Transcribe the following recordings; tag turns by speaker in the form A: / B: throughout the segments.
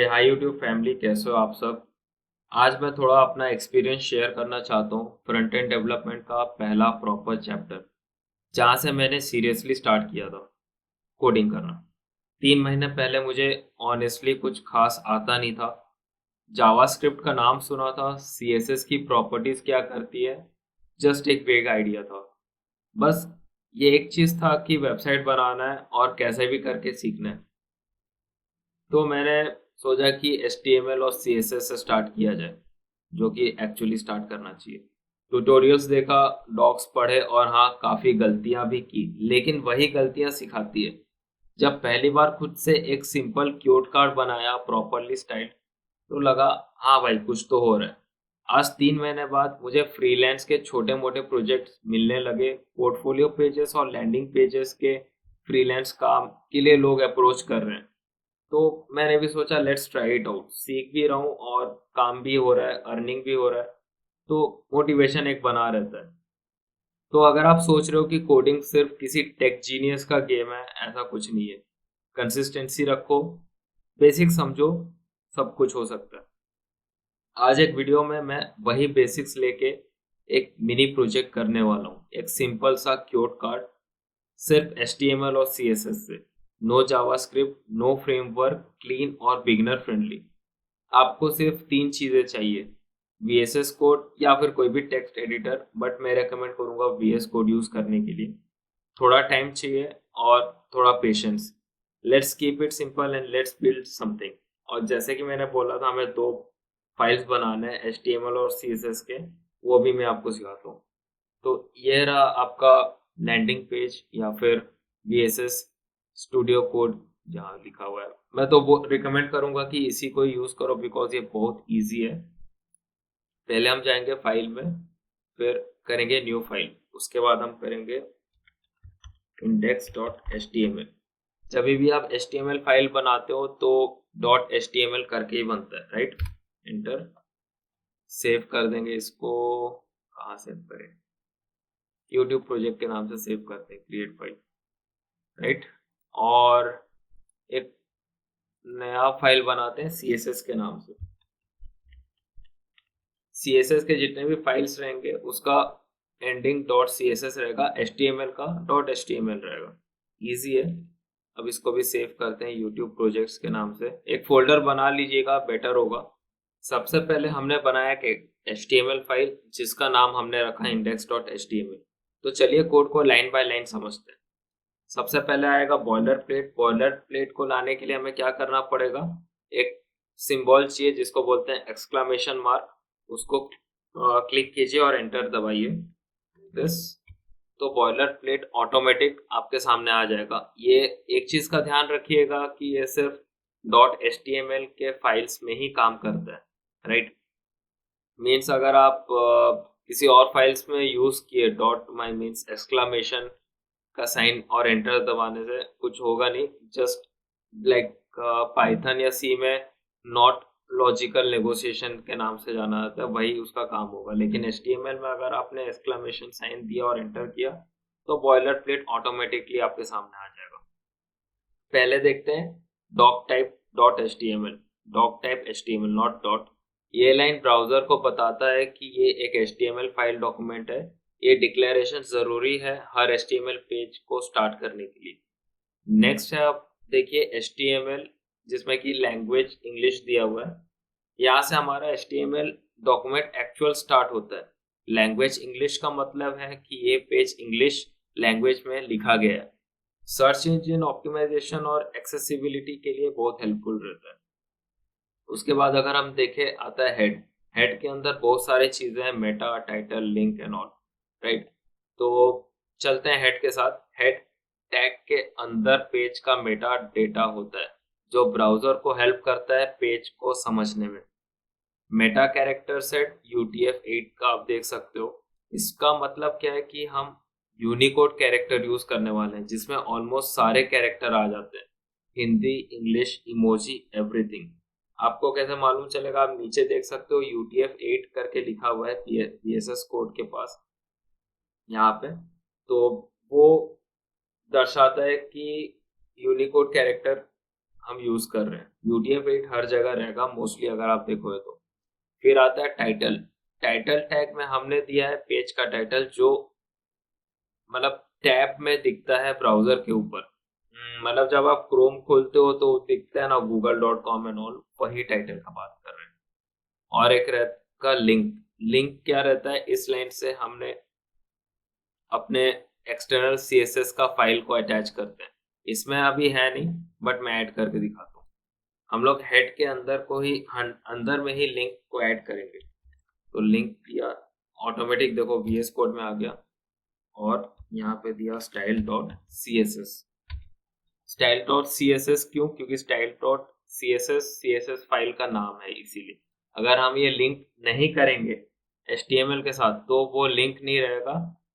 A: Hi YouTube family, कैसे हो आप सब। आज मैं थोड़ा अपना एक्सपीरियंस शेयर करना चाहता हूँ फ्रंट एंड डेवलपमेंट का पहला प्रॉपर चैप्टर, जहाँ से मैंने सीरियसली स्टार्ट किया था कोडिंग करना। 3 महीने पहले मुझे ऑनेस्टली कुछ खास आता नहीं था। जावास्क्रिप्ट का नाम सुना था, सीएसएस की प्रॉपर्टीज क्या करती है, जस्ट एक वेग आइडिया था। बस ये एक चीज़ था कि वेबसाइट बनाना है और कैसे भी करके सीखना है। तो मैंने सोचा कि HTML और CSS से स्टार्ट किया जाए, जो कि एक्चुअली स्टार्ट करना चाहिए। ट्यूटोरियल्स देखा, डॉक्स पढ़े और हाँ, काफ़ी गलतियां भी की, लेकिन वही गलतियां सिखाती है। जब पहली बार खुद से एक सिंपल क्यूट कार्ड बनाया प्रॉपरली स्टाइल, तो लगा हाँ भाई, कुछ तो हो रहा है। आज 3 महीने बाद मुझे फ्रीलांस के छोटे मोटे प्रोजेक्ट्स मिलने लगे। पोर्टफोलियो पेजेस और लैंडिंग पेजेस के फ्रीलांस काम के लिए लोग अप्रोच कर रहे हैं। तो मैंने भी सोचा लेट्स ट्राई इट आउट, सीख भी रहा हूँ और काम भी हो रहा है, अर्निंग भी हो रहा है। तो मोटिवेशन एक बना रहता है। तो अगर आप सोच रहे हो कि कोडिंग सिर्फ किसी टेक जीनियस का गेम है, ऐसा कुछ नहीं है। कंसिस्टेंसी रखो, बेसिक समझो, सब कुछ हो सकता है। आज एक वीडियो में मैं वही बेसिक्स लेके एक मिनी प्रोजेक्ट करने वाला हूँ। एक सिंपल सा क्यूट कार्ड, सिर्फ HTML और CSS से। No JavaScript, no framework, clean और बिगिनर फ्रेंडली। आपको सिर्फ 3 चीज़ें चाहिए: VSS कोड या फिर कोई भी टेक्स्ट एडिटर, बट मैं रेकमेंड करूँगा VS कोड यूज़ करने के लिए। थोड़ा टाइम चाहिए और थोड़ा patience. Let's keep it simple and let's build something. और जैसे कि मैंने बोला था, हमें 2 फाइल्स बनाने हैं HTML और CSS के, वो भी मैं आपको सिखाता हूँ। तो ये रहा आपका लैंडिंग पेज या फिर VSS स्टूडियो कोड जहाँ लिखा हुआ है। मैं तो वो रिकमेंड करूंगा कि इसी को यूज करो, बिकॉज ये बहुत इजी है। पहले हम जाएंगे फाइल में, फिर करेंगे न्यू फाइल, उसके बाद हम करेंगे index.html। जब भी आप HTML फाइल बनाते हो तो .html करके ही बनता है, राइट। इंटर, सेव कर देंगे इसको। कहाँ सेव करें? यूट्यूब प्रोजेक्ट के नाम से सेव करते हैं, क्रिएट फाइल, राइट। और एक नया फाइल बनाते हैं CSS के नाम से। CSS के जितने भी फाइल्स रहेंगे उसका एंडिंग .css रहेगा, HTML का .html रहेगा। इजी है। अब इसको भी सेव करते हैं यूट्यूब प्रोजेक्ट्स के नाम से। एक फोल्डर बना लीजिएगा, बेटर होगा। सबसे पहले हमने बनाया कि HTML फाइल, जिसका नाम हमने रखा index.html। तो चलिए कोड को लाइन बाय लाइन समझते हैं। सबसे पहले आएगा बॉयलर प्लेट। बॉयलर प्लेट को लाने के लिए हमें क्या करना पड़ेगा? एक सिंबल चाहिए जिसको बोलते हैं एक्सक्लामेशन मार्क। उसको क्लिक कीजिए और एंटर दबाइए। दिस, तो बॉयलर प्लेट ऑटोमेटिक आपके सामने आ जाएगा। ये एक चीज का ध्यान रखिएगा कि ये सिर्फ .html के फाइल्स में ही काम करता है, राइट। मीन्स अगर आप किसी और फाइल्स में यूज किए डॉट माई मीन्स एक्सक्लामेशन का साइन और एंटर दबाने से कुछ होगा नहीं। जस्ट लाइक पाइथन या सी में नॉट लॉजिकल नेगोशिएशन के नाम से जाना जाता है, वही उसका काम होगा। लेकिन HTML में अगर आपने एक्सक्लामेशन साइन दिया और एंटर किया, तो बॉयलर प्लेट ऑटोमेटिकली आपके सामने आ जाएगा। पहले देखते हैं doctype dot HTML। Doctype HTML, not dot. ये लाइन ब्राउजर को बताता है कि ये एक HTML फाइल डॉक्यूमेंट है। ये डिक्लेरेशन जरूरी है हर HTML पेज को स्टार्ट करने के लिए। नेक्स्ट है, आप देखिए HTML, जिसमें कि लैंग्वेज इंग्लिश दिया हुआ है। यहाँ से हमारा HTML डॉक्यूमेंट एक्चुअल स्टार्ट होता है। लैंग्वेज इंग्लिश का मतलब है कि ये पेज इंग्लिश लैंग्वेज में लिखा गया है। सर्च इंजन ऑप्टिमाइजेशन और एक्सेसिबिलिटी के लिए बहुत हेल्पफुल रहता है। उसके बाद अगर हम देखें, आता है हेड। हेड के अंदर बहुत सारी चीजें हैं, Meta, title, link and all, right. तो चलते हैं हेड के साथ। हेड टैग के अंदर पेज का मेटा डेटा होता है, जो ब्राउजर को हेल्प करता है पेज को समझने में। मेटा कैरेक्टर सेट UTF-8 का आप देख सकते हो। इसका मतलब क्या है कि हम यूनिकोड कैरेक्टर यूज करने वाले हैं, जिसमें ऑलमोस्ट सारे कैरेक्टर आ जाते हैं। Hindi, English, emoji, everything. आपको कैसे मालूम चलेगा? आप नीचे देख सकते हो UTF-8 करके लिखा हुआ है VSS कोड के पास, यहाँ पे। तो वो दर्शाता है कि यूनिकोड कैरेक्टर हम यूज कर रहे हैं। UTF-8 हर जगह रहेगा मोस्टली अगर आप देखोगे तो। फिर आता है टाइटल। टाइटल टैग में हमने दिया है पेज का टाइटल, जो मतलब टैब में दिखता है ब्राउजर के ऊपर। मतलब जब आप क्रोम खोलते हो तो दिखता है ना google.com एंड ऑल, वही टाइटल का बात कर रहे हैं। और एक रहता लिंक। लिंक क्या रहता है, इस लाइन से हमने अपने एक्सटर्नल CSS का फाइल को अटैच करते हैं। इसमें अभी है नहीं, बट मैं ऐड करके दिखाता हूँ। हम लोग हेड के अंदर को ही अंदर में ही लिंक को ऐड करेंगे। तो लिंक दिया ऑटोमेटिक, देखो VS कोड में आ गया, और यहाँ पे दिया style.css। style.css क्यों? क्योंकि style.css फाइल का नाम है, इसीलिए। अगर हम ये लिंक नहीं करेंगे HTML के साथ तो वो लिंक नहीं रहेगा,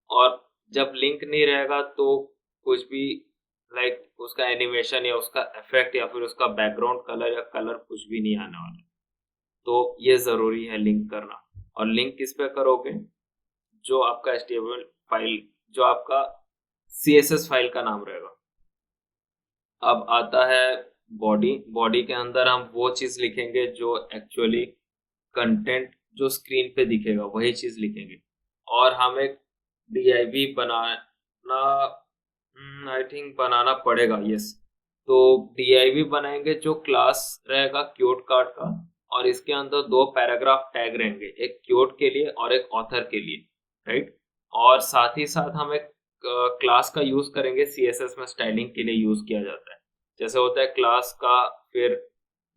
A: और जब लिंक नहीं रहेगा तो कुछ भी लाइक उसका एनिमेशन या उसका इफेक्ट या फिर उसका बैकग्राउंड कलर या कलर कुछ भी नहीं आने वाला। तो ये जरूरी है लिंक करना। और लिंक किस पे करोगे? जो आपका HTML फाइल, जो आपका CSS फाइल का नाम रहेगा। अब आता है बॉडी। बॉडी के अंदर हम वो चीज लिखेंगे जो एक्चुअली कंटेंट जो स्क्रीन पे दिखेगा वही चीज लिखेंगे। और हम एक div बनाना, आई थिंक बनाना पड़ेगा, यस। तो div बनाएंगे जो क्लास रहेगा क्यूट कार्ड का, और इसके अंदर दो पैराग्राफ टैग रहेंगे, एक क्यूट के लिए और एक ऑथर के लिए, राइट। और साथ ही साथ हम एक क्लास का यूज करेंगे, CSS में स्टाइलिंग के लिए यूज किया जाता है। जैसे होता है क्लास का, फिर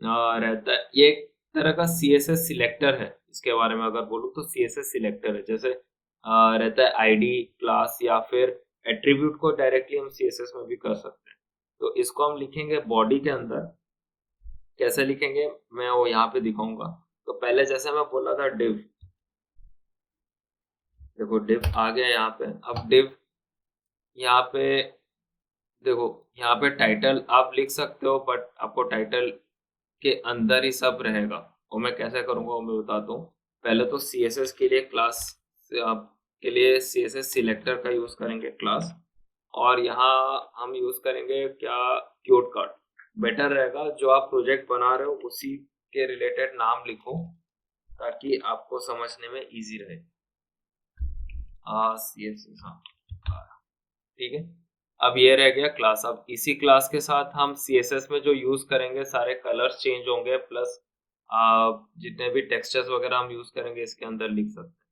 A: रहता है ये एक तरह का CSS सिलेक्टर है। इसके बारे में अगर बोलूँ तो CSS सिलेक्टर है। जैसे रहता है ID क्लास, या फिर एट्रीब्यूट को डायरेक्टली हम CSS में भी कर सकते हैं। तो इसको हम लिखेंगे बॉडी के अंदर। कैसे लिखेंगे मैं वो यहाँ पे दिखाऊंगा। तो पहले जैसे मैं बोला था div, देखो div आ गया यहाँ पे। अब div यहाँ पे देखो, यहाँ पे टाइटल आप लिख सकते हो, बट आपको टाइटल के अंदर ही सब रहेगा। और मैं कैसे करूंगा वो मैं बताता हूँ। पहले तो CSS के लिए क्लास के लिए CSS सिलेक्टर का यूज करेंगे क्लास, और यहाँ हम यूज करेंगे क्या, क्यूट कार्ड। बेटर रहेगा जो आप प्रोजेक्ट बना रहे हो उसी के रिलेटेड नाम लिखो, ताकि आपको समझने में इजी रहे। CSS, हाँ, ठीक है। अब ये रह गया क्लास। अब इसी क्लास के साथ हम CSS में जो यूज करेंगे सारे कलर्स चेंज होंगे, प्लस जितने भी टेक्सचर्स वगैरह हम यूज करेंगे इसके अंदर लिख सकते हैं।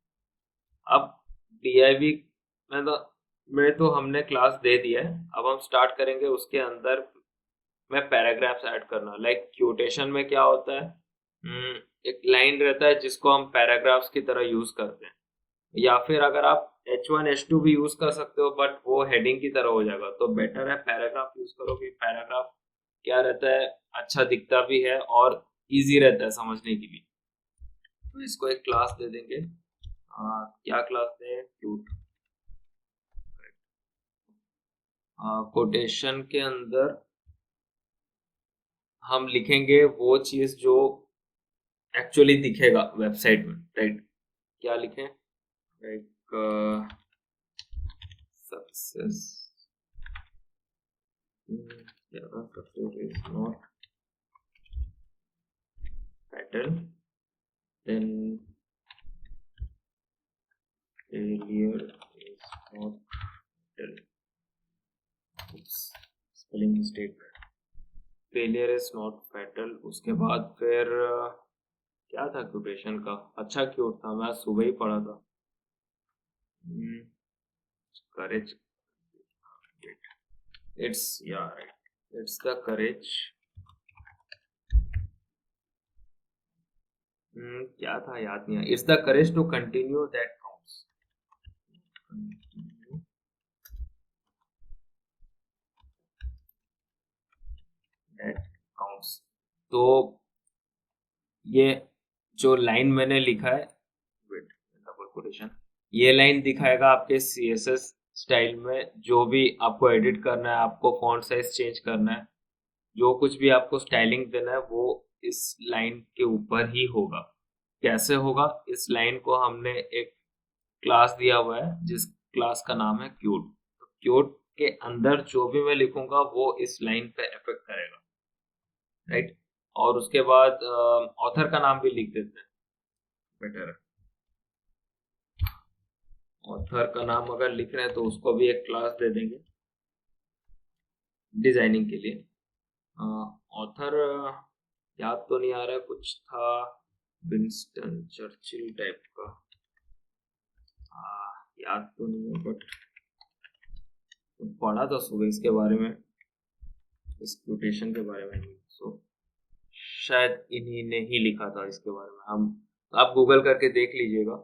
A: अब div में तो हमने क्लास दे दिया है। अब हम स्टार्ट करेंगे उसके अंदर में पैराग्राफ्स ऐड करना। लाइक क्योटेशन में क्या होता है, एक लाइन रहता है जिसको हम पैराग्राफ्स की तरह यूज करते हैं। या फिर अगर आप H1 H2 भी यूज कर सकते हो, बट वो हेडिंग की तरह हो जाएगा। तो बेटर है पैराग्राफ यूज करो, कि पैराग्राफ क्या रहता है, अच्छा दिखता भी है और इजी रहता है समझने के लिए। तो इसको एक क्लास दे देंगे। क्या क्लास दें? क्यूट। कोटेशन के अंदर हम लिखेंगे वो चीज जो एक्चुअली दिखेगा वेबसाइट में, राइट। क्या लिखें? Like success is not pattern, then failure is not fatal. Oops, spelling mistake. Failure is not fatal। उसके बाद फिर क्या था क्यूटेशन का? अच्छा क्यूट था, मैं सुबह ही पढ़ा था। करेज, इट्स या राइट, इट्स द करेज। क्या था याद नहीं आया। It's the courage to continue that counts. That counts. तो ये जो लाइन मैंने लिखा है, वेट, डबल कोटेशन, ये लाइन दिखाएगा आपके CSS स्टाइल में। जो भी आपको एडिट करना है, आपको फॉन्ट साइज चेंज करना है, जो कुछ भी आपको स्टाइलिंग देना है, वो इस लाइन के ऊपर ही होगा। कैसे होगा? इस लाइन को हमने एक क्लास दिया हुआ है जिस क्लास का नाम है क्यूट। तो क्यूट के अंदर जो भी मैं लिखूंगा वो इस लाइन पे इफेक्ट करेगा। राइट। और उसके बाद ऑथर का नाम भी लिख देते हैं, बेटर है। ऑथर का नाम अगर लिख रहे हैं तो उसको भी एक क्लास दे देंगे डिजाइनिंग के लिए। ऑथर याद तो नहीं आ रहा है, कुछ था विंस्टन चर्चिल टाइप का, याद तो नहीं है, बट पढ़ा था सुबह इसके बारे में, इस कोटेशन के बारे में। सो शायद इन्हीं ने ही लिखा था इसके बारे में। हम, आप गूगल करके देख लीजिएगा,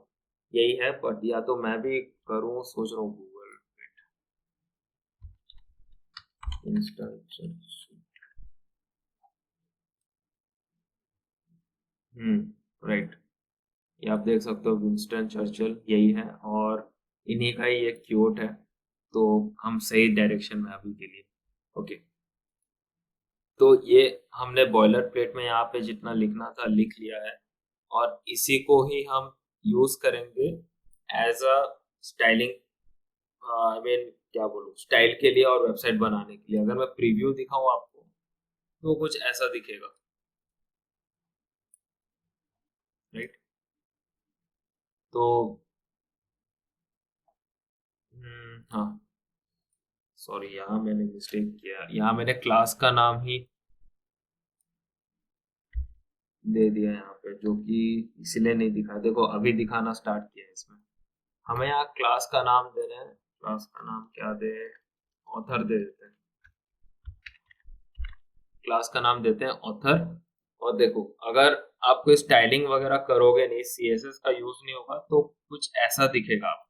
A: यही है। बट या तो मैं भी करूँ, सोच रहा हूँ गूगल इंस्टा। राइट। ये आप देख सकते हो, विंस्टन चर्चिल यही है, और इन्हीं का ही एक क्योट है। तो हम सही डायरेक्शन में अभी के लिए। ओके, तो ये हमने बॉयलर प्लेट में यहाँ पे जितना लिखना था लिख लिया है, और इसी को ही हम यूज करेंगे as a styling, I mean क्या बोलूँ, स्टाइल के लिए और वेबसाइट बनाने के लिए। अगर मैं प्रीव्यू दिखाऊं आपको तो कुछ ऐसा दिखेगा, राइट। तो हाँ, सॉरी, यहाँ मैंने मिस्टेक किया, यहाँ मैंने क्लास का नाम ही दे दिया यहाँ पे, जो कि इसलिए नहीं दिखा। देखो अभी दिखाना स्टार्ट किया है इसमें। हमें यहाँ क्लास का नाम दे रहे हैं, क्लास का नाम क्या दे, ऑथर दे देते हैं। क्लास का नाम देते हैं ऑथर। और देखो, अगर आप कोई स्टाइलिंग वगैरह करोगे नहीं, सीएसएस का यूज नहीं होगा, तो कुछ ऐसा दिखेगा आपको।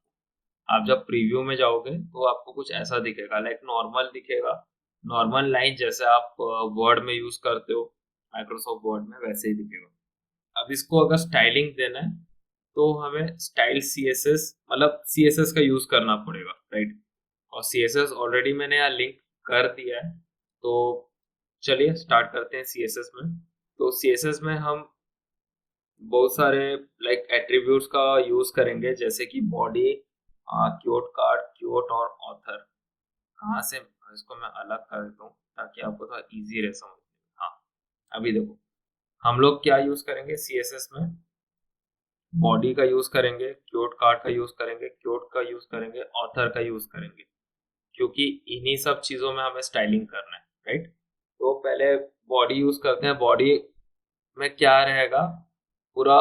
A: आप जब प्रीव्यू में जाओगे तो आपको कुछ ऐसा दिखेगा, लाइक नॉर्मल दिखेगा, नॉर्मल लाइन जैसे आप वर्ड में यूज करते हो, माइक्रोसॉफ्ट वर्ड में, वैसे ही दिखेगा। अब इसको अगर स्टाइलिंग देना है तो हमें स्टाइल सीएसएस, मतलब सीएसएस का यूज करना पड़ेगा, राइट। और सीएसएस ऑलरेडी मैंने यहाँ लिंक कर दिया है। तो चलिए स्टार्ट करते हैं सीएसएस में। तो सीएसएस में हम बहुत सारे लाइक एट्रीब्यूट्स का यूज करेंगे, जैसे कि बॉडी, क्योट कार्ड, क्योट और ऑथर। कहाँ से इसको मैं अलग कर देता हूँ ताकि आपको थोड़ा इजी रहे समझ में। हाँ, अभी देखो, हम लोग क्या यूज करेंगे सीएसएस में, बॉडी का यूज करेंगे, क्योट कार्ड का यूज करेंगे, क्योट का यूज करेंगे, ऑथर का यूज करेंगे, क्योंकि इन्हीं सब चीजों में हमें स्टाइलिंग करना है, राइट। तो पहले बॉडी यूज करते हैं। बॉडी में क्या रहेगा, पूरा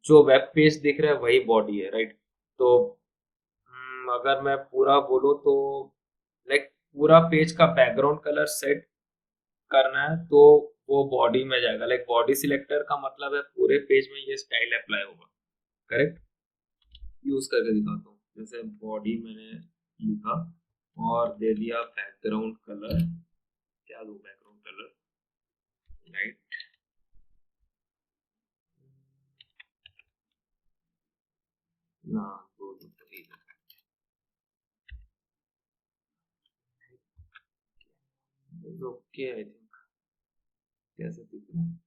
A: जो वेब पेज दिख रहा है वही बॉडी है, राइट। तो अगर मैं पूरा बोलूँ तो लाइक पूरा पेज का बैकग्राउंड कलर सेट करना है तो वो बॉडी में जाएगा। लाइक बॉडी सिलेक्टर का मतलब है पूरे पेज में ये स्टाइल अप्लाई होगा, करेक्ट। यूज करके दिखाता हूँ। जैसे बॉडी मैंने लिखा और दे दिया बैकग्राउंड कलर, क्या दूँ बैकग्राउंड कलर, राइट। ना, दो दो ओके, आई थिंक कैसे दिख रहा है,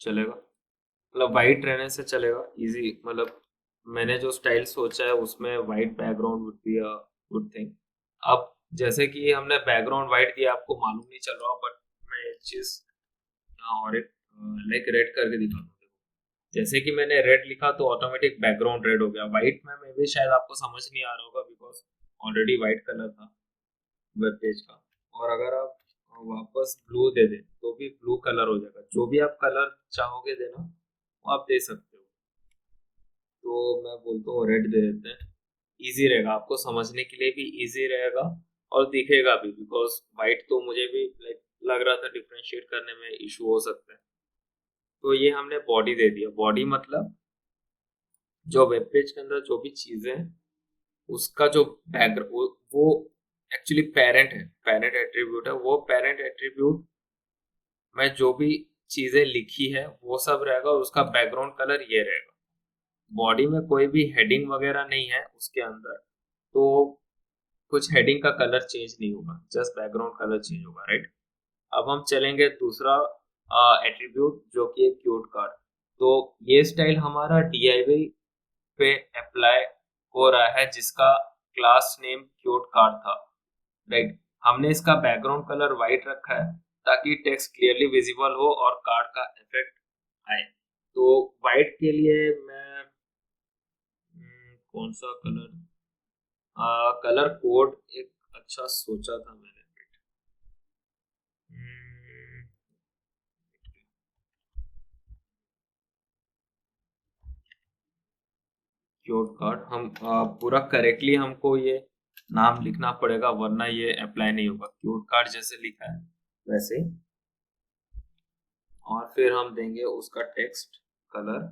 A: चलेगा। मतलब वाइट रहने से चलेगा, इजी। मतलब मैंने जो स्टाइल सोचा है उसमें white background would be a good thing. अब जैसे कि हमने बैकग्राउंड वाइट दिया, आपको मालूम नहीं चल रहा, बट मैं एक चीज और एक लाइक रेड करके दिखाता हूँ। जैसे कि मैंने रेड लिखा तो ऑटोमेटिक बैकग्राउंड रेड हो गया। व्हाइट में मे भी शायद आपको समझ नहीं आ रहा होगा, बिकॉज ऑलरेडी व्हाइट कलर था वेब पेज का। और अगर आप वापस ब्लू दे दें तो भी ब्लू कलर हो जाएगा। जो भी आप कलर चाहोगे देना वो आप दे सकते हो। तो मैं बोलता हूँ रेड दे देते हैं, इजी रहेगा, आपको समझने के लिए भी इजी रहेगा और दिखेगा भी, बिकॉज व्हाइट तो मुझे भी लाइक लग रहा था डिफ्रेंशिएट करने में इशू हो सकता है। तो ये हमने बॉडी दे दिया। बॉडी मतलब जो वेब पेज के अंदर जो भी चीजें हैं उसका जो बैकग्राउंड, वो एक्चुअली पेरेंट है, पेरेंट एट्रीब्यूट है। वो पेरेंट एट्रीब्यूट में जो भी चीजें लिखी है वो सब रहेगा, और उसका बैकग्राउंड कलर ये रहेगा। बॉडी में कोई भी हेडिंग वगैरह नहीं है उसके अंदर, तो कुछ हेडिंग का कलर चेंज नहीं होगा, जस्ट बैकग्राउंड कलर चेंज होगा, राइट। अब हम चलेंगे दूसरा एट्रीब्यूट जो कि एक क्यूट कार्ड। तो ये स्टाइल हमारा डीआईवाई पे अप्लाई हो रहा है, जिसका क्लास नेम क्यूट कार्ड था, राइट। हमने इसका बैकग्राउंड कलर वाइट रखा है ताकि टेक्स्ट क्लियरली विजिबल हो और कार्ड का इफेक्ट आए। तो वाइट के लिए मैं कौन सा कलर, कलर कोड एक अच्छा सोचा था मैंने। क्योड कार्ड हम पूरा करेक्टली हमको ये नाम लिखना पड़ेगा वरना ये अप्लाई नहीं होगा। क्योड कार्ड जैसे लिखा है वैसे। और फिर हम देंगे उसका टेक्स्ट कलर,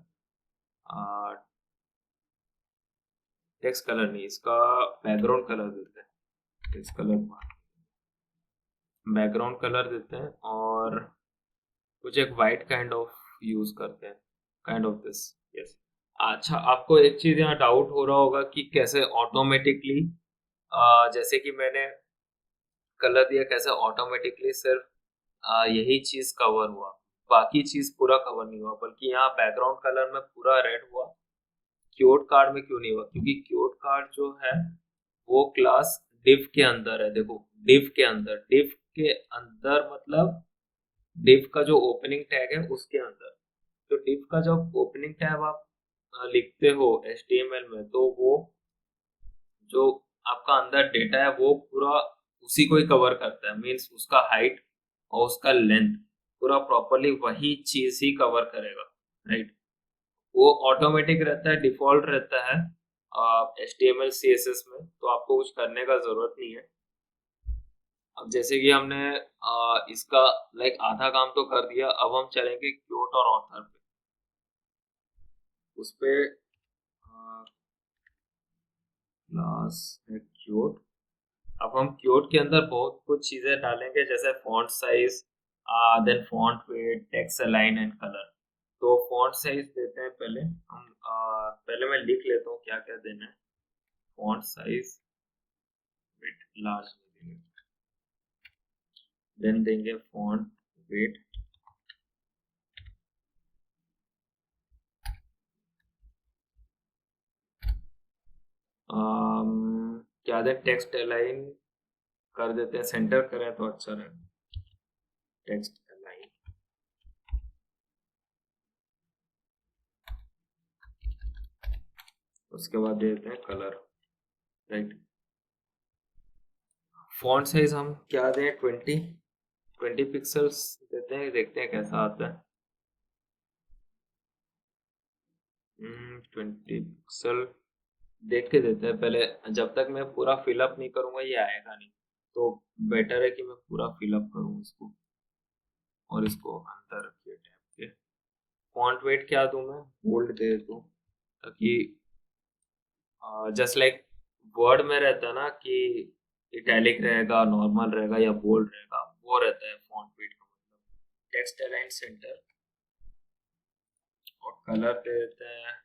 A: टेक्स्ट कलर नहीं, इसका बैकग्राउंड कलर देते हैं। टेक्स्ट कलर बैकग्राउंड कलर देते हैं और कुछ एक वाइट काइंड ऑफ यूज करते हैं, काइंड ऑफ दिस। यस। अच्छा, आपको एक चीज यहाँ डाउट हो रहा होगा कि कैसे ऑटोमेटिकली, जैसे कि मैंने कलर दिया, कैसे ऑटोमेटिकली सिर्फ यही चीज कवर हुआ, बाकी चीज पूरा कवर नहीं हुआ, बल्कि यहाँ बैकग्राउंड कलर में पूरा रेड हुआ। क्योड कार्ड में क्यों नहीं हुआ? क्योंकि क्योड कार्ड जो है वो क्लास div के अंदर है। देखो, div के अंदर, div के अंदर मतलब div का जो ओपनिंग टैग है उसके अंदर। तो div का जब ओपनिंग टैग आप लिखते हो HTML में, तो वो जो आपका अंदर डेटा है वो पूरा उसी को ही कवर करता है। मीन्स उसका हाइट और उसका लेंथ पूरा प्रॉपरली वही चीज ही कवर करेगा, राइट। वो ऑटोमेटिक रहता है, डिफॉल्ट रहता है HTML CSS में, तो आपको कुछ करने का जरूरत नहीं है। अब जैसे कि हमने इसका लाइक आधा काम तो कर दिया, अब हम चलेंगे क्योट और ऑथर पे। उस पे क्लास है क्योट। अब हम क्योट के अंदर बहुत कुछ चीजें डालेंगे, जैसे font size, then font weight, text align and colour. तो फॉन्ट साइज देते हैं पहले हम, पहले मैं लिख लेता हूँ क्या क्या देना है। फॉन्ट साइज वेट लार्ज देंगे, देन देंगे फॉन्ट वेट, क्या दें, टेक्स्ट अलाइन कर देते हैं, सेंटर करें तो अच्छा रहेगा। टेक्स्ट अलाइन, उसके बाद दे देते हैं कलर, राइट। फॉन्ट साइज हम क्या दें, 20 पिक्सल्स देते हैं, देखते हैं कैसा आता है। 20 पिक्सल देख के देते हैं पहले, जब तक मैं पूरा फिलअप नहीं करूंगा ये आएगा नहीं। तो बेटर है कि मैं पूरा फिलअप करूँ इसको, और इसको अंदर रखिए टैब के। फॉन्ट वेट क्या दूं मैं, बोल्ड दे दूं, ताकि जस्ट लाइक वर्ड में रहता है ना कि इटैलिक रहेगा, नॉर्मल रहेगा या बोल्ड रहेगा, वो रहता है फॉन्ट वेट का मतलब। टेक्स्ट अलाइन सेंटर, और कलर दे देते हैं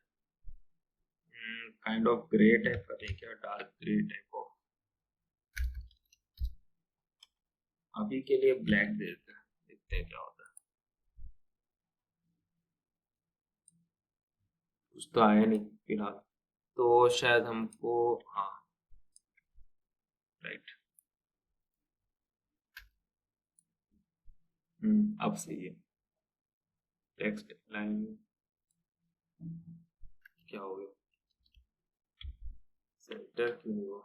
A: काइंड ऑफ ग्रे टाइप का, देखिए डार्क ग्रे टाइप ऑफ। अभी के लिए ब्लैक दे देते हैं, देखते हैं क्या होता है। कुछ तो आया नहीं फिलहाल, तो शायद हमको, हाँ, राइट। अब सही है। टेक्स्ट लाइन क्या हो गया, सेंटर क्यों नहीं हुआ?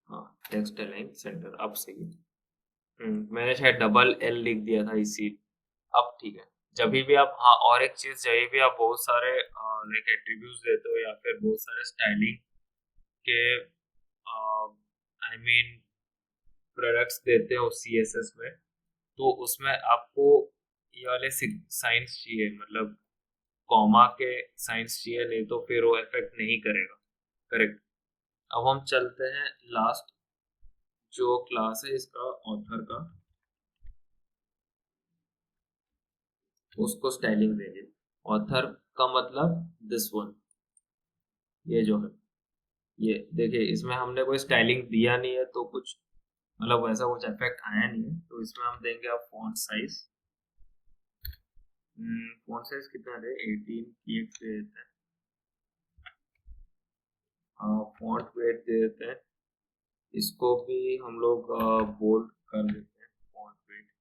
A: हाँ, टेक्स्ट लाइन सेंटर अब सही है। मैंने शायद डबल एल लिख दिया था इसी। अब ठीक है। जब भी आप, हाँ, और एक चीज, जब भी आप बहुत सारे लाइक एट्रीब्यूट्स देते हो या फिर बहुत सारे स्टाइलिंग के आई मीन प्रोडक्ट्स देते हो CSS में, तो उसमें आपको ये वाले साइंस चाहिए, मतलब कॉमा के साइंस चाहिए, नहीं तो फिर वो इफेक्ट नहीं करेगा। करेक्ट। अब हम चलते हैं लास्ट जो क्लास है इसका, ऑथर का, उसको स्टाइलिंग देंगे। ऑथर का मतलब दिस वन, ये जो है, ये देखिए इसमें हमने कोई स्टाइलिंग दिया नहीं है, तो कुछ मतलब वैसा कुछ इफेक्ट आया नहीं है। तो इसमें हम देंगे अब फॉन्ट साइज। फॉन्ट साइज कितना दे, 18 px दे देते हैं। फॉन्ट वेट दे देते हैं इसको भी हम लोग बोल्ड कर देते हैं, फॉन्ट वेट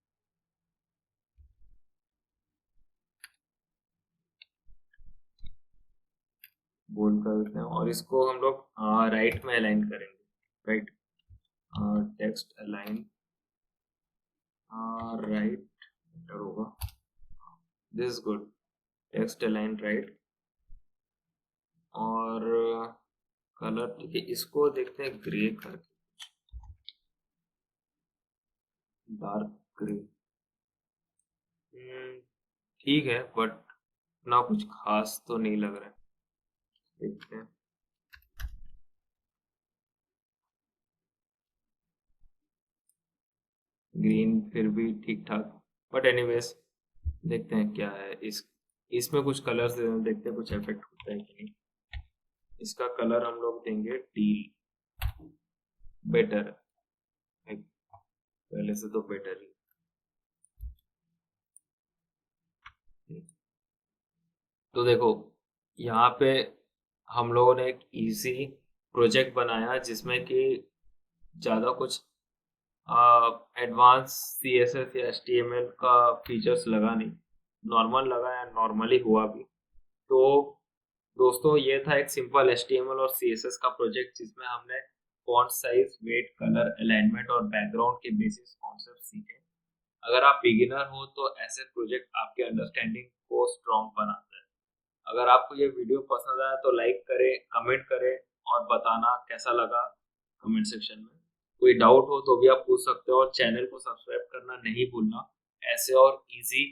A: बोल्ड कर देते हैं, और इसको हम लोग राइट में अलाइन करेंगे, right, text align right better होगा, this is good, text align right. और कलर ठीक है, इसको देखते हैं ग्रे करके, डार्क ग्रे, ठीक है, बट ना कुछ खास तो नहीं लग रहा है, देखते हैं। ग्रीन फिर भी ठीक ठाक, बट एनीवेज देखते हैं क्या है इसमें कुछ कलर्स दे दें, देखते हैं कुछ इफेक्ट होता है कि नहीं। इसका कलर हम लोग देंगे टील, बेटर है, पहले से तो बेटर ही। तो देखो यहाँ पे हम लोगों ने एक इजी प्रोजेक्ट बनाया जिसमें कि ज़्यादा कुछ एडवांस सीएसएस या एचटीएमएल का फीचर्स लगा नहीं, नॉर्मल लगा या नॉर्मली हुआ भी। तो दोस्तों ये था एक सिंपल एचटीएमएल और सीएसएस का प्रोजेक्ट जिसमें हमने font size, weight, colour, alignment और बैकग्राउंड के बेसिस कॉन्सेप्ट सीखे। अगर आप बिगिनर हो तो ऐसे प्रोजेक्ट आपके अंडरस्टैंडिंग को स्ट्रॉन्ग बनाता है। अगर आपको ये वीडियो पसंद आया तो लाइक करें, कमेंट करें और बताना कैसा लगा कमेंट सेक्शन में। कोई डाउट हो तो भी आप पूछ सकते हो, और चैनल को सब्सक्राइब करना नहीं भूलना। ऐसे और इजी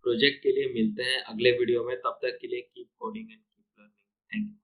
A: प्रोजेक्ट के लिए मिलते हैं अगले वीडियो में, तब तक के लिए keep coding and keep learning. Thank you.